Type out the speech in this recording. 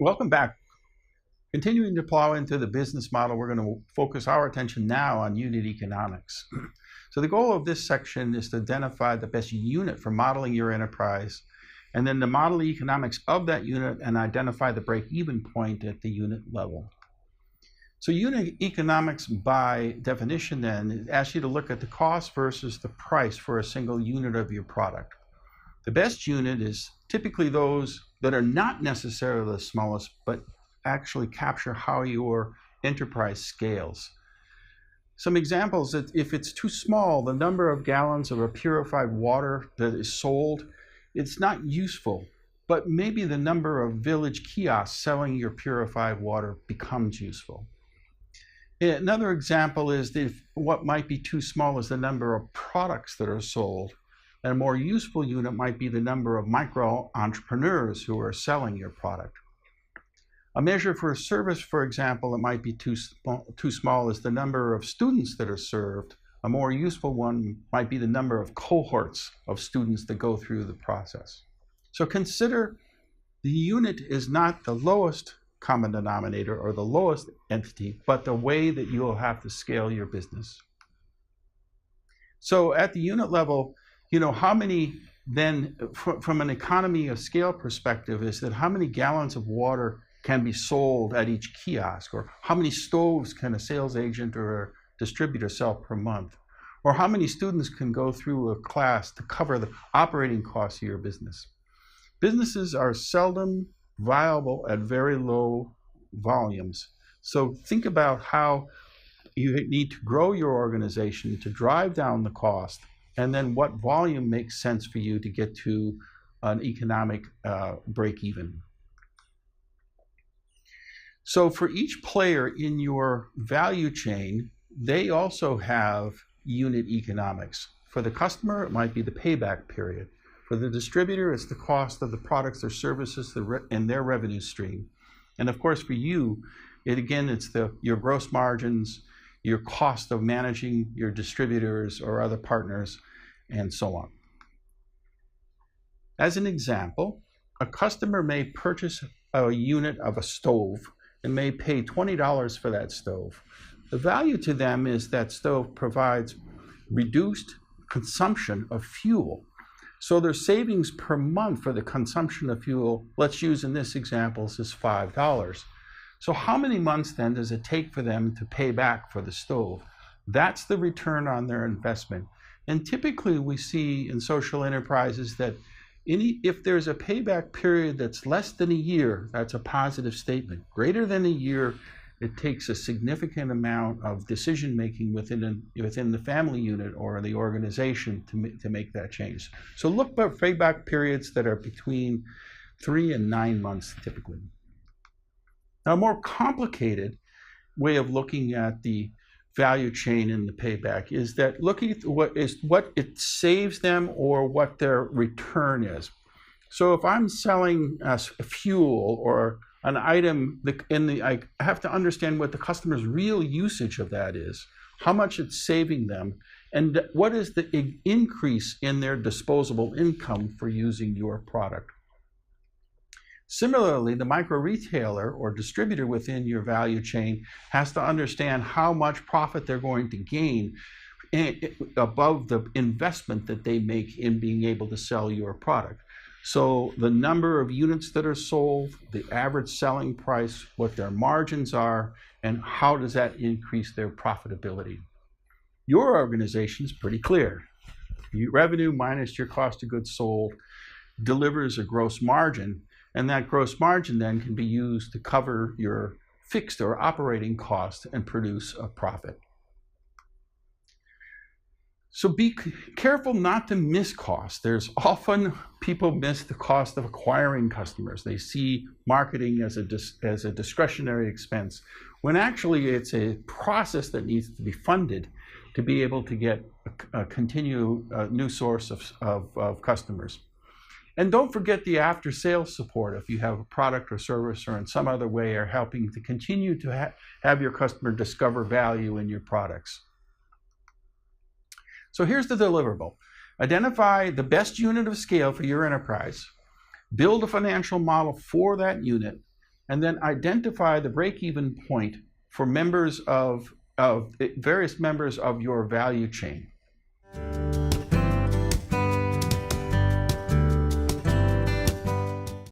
Welcome back. Continuing to plow into the business model, we're going to focus our attention now on unit economics. So the goal of this section is to identify the best unit for modeling your enterprise, and then to model the economics of that unit and identify the break-even point at the unit level. So unit economics, by definition, then, asks you to look at the cost versus the price for a single unit of your product. The best unit is typically those that are not necessarily the smallest, but actually capture how your enterprise scales. Some examples: that if it's too small, the number of gallons of a purified water that is sold, it's not useful, but maybe the number of village kiosks selling your purified water becomes useful. Another example is that what might be too small is the number of products that are sold. And a more useful unit might be the number of micro entrepreneurs who are selling your product. A measure for a service, for example, that might be too small is the number of students that are served. A more useful one might be the number of cohorts of students that go through the process. So consider the unit is not the lowest common denominator or the lowest entity, but the way that you will have to scale your business. So at the unit level, how many then, from an economy of scale perspective, is that how many gallons of water can be sold at each kiosk, or how many stoves can a sales agent or a distributor sell per month, or how many students can go through a class to cover the operating costs of your business. Businesses are seldom viable at very low volumes. So think about how you need to grow your organization to drive down the cost, and then what volume makes sense for you to get to an economic break-even. So for each player in your value chain, they also have unit economics. For the customer, it might be the payback period. For the distributor, it's the cost of the products or services and their revenue stream. And of course, for you, it's your gross margins, your cost of managing your distributors or other partners, and so on. As an example, a customer may purchase a unit of a stove and may pay $20 for that stove. The value to them is that stove provides reduced consumption of fuel. So their savings per month for the consumption of fuel, let's use in this example, is $5. So how many months then does it take for them to pay back for the stove? That's the return on their investment. And typically we see in social enterprises that if there's a payback period that's less than a year, that's a positive statement. Greater than a year, it takes a significant amount of decision making within the family unit or the organization to make that change. So look for payback periods that are between 3 and 9 months typically. Now, a more complicated way of looking at the value chain and the payback is that looking at what it saves them or what their return is. So if I'm selling fuel or an item, I have to understand what the customer's real usage of that is, how much it's saving them, and what is the increase in their disposable income for using your product. Similarly, the micro retailer or distributor within your value chain has to understand how much profit they're going to gain above the investment that they make in being able to sell your product. So the number of units that are sold, the average selling price, what their margins are, and how does that increase their profitability. Your organization is pretty clear. Your revenue minus your cost of goods sold delivers a gross margin, and that gross margin then can be used to cover your fixed or operating costs and produce a profit. So be careful not to miss costs. There's often people miss the cost of acquiring customers. They see marketing as a discretionary expense, when actually it's a process that needs to be funded to be able to get a new source of customers. And don't forget the after-sales support if you have a product or service or in some other way are helping to continue to have your customer discover value in your products. So here's the deliverable. Identify the best unit of scale for your enterprise, build a financial model for that unit, and then identify the break-even point for various members of your value chain.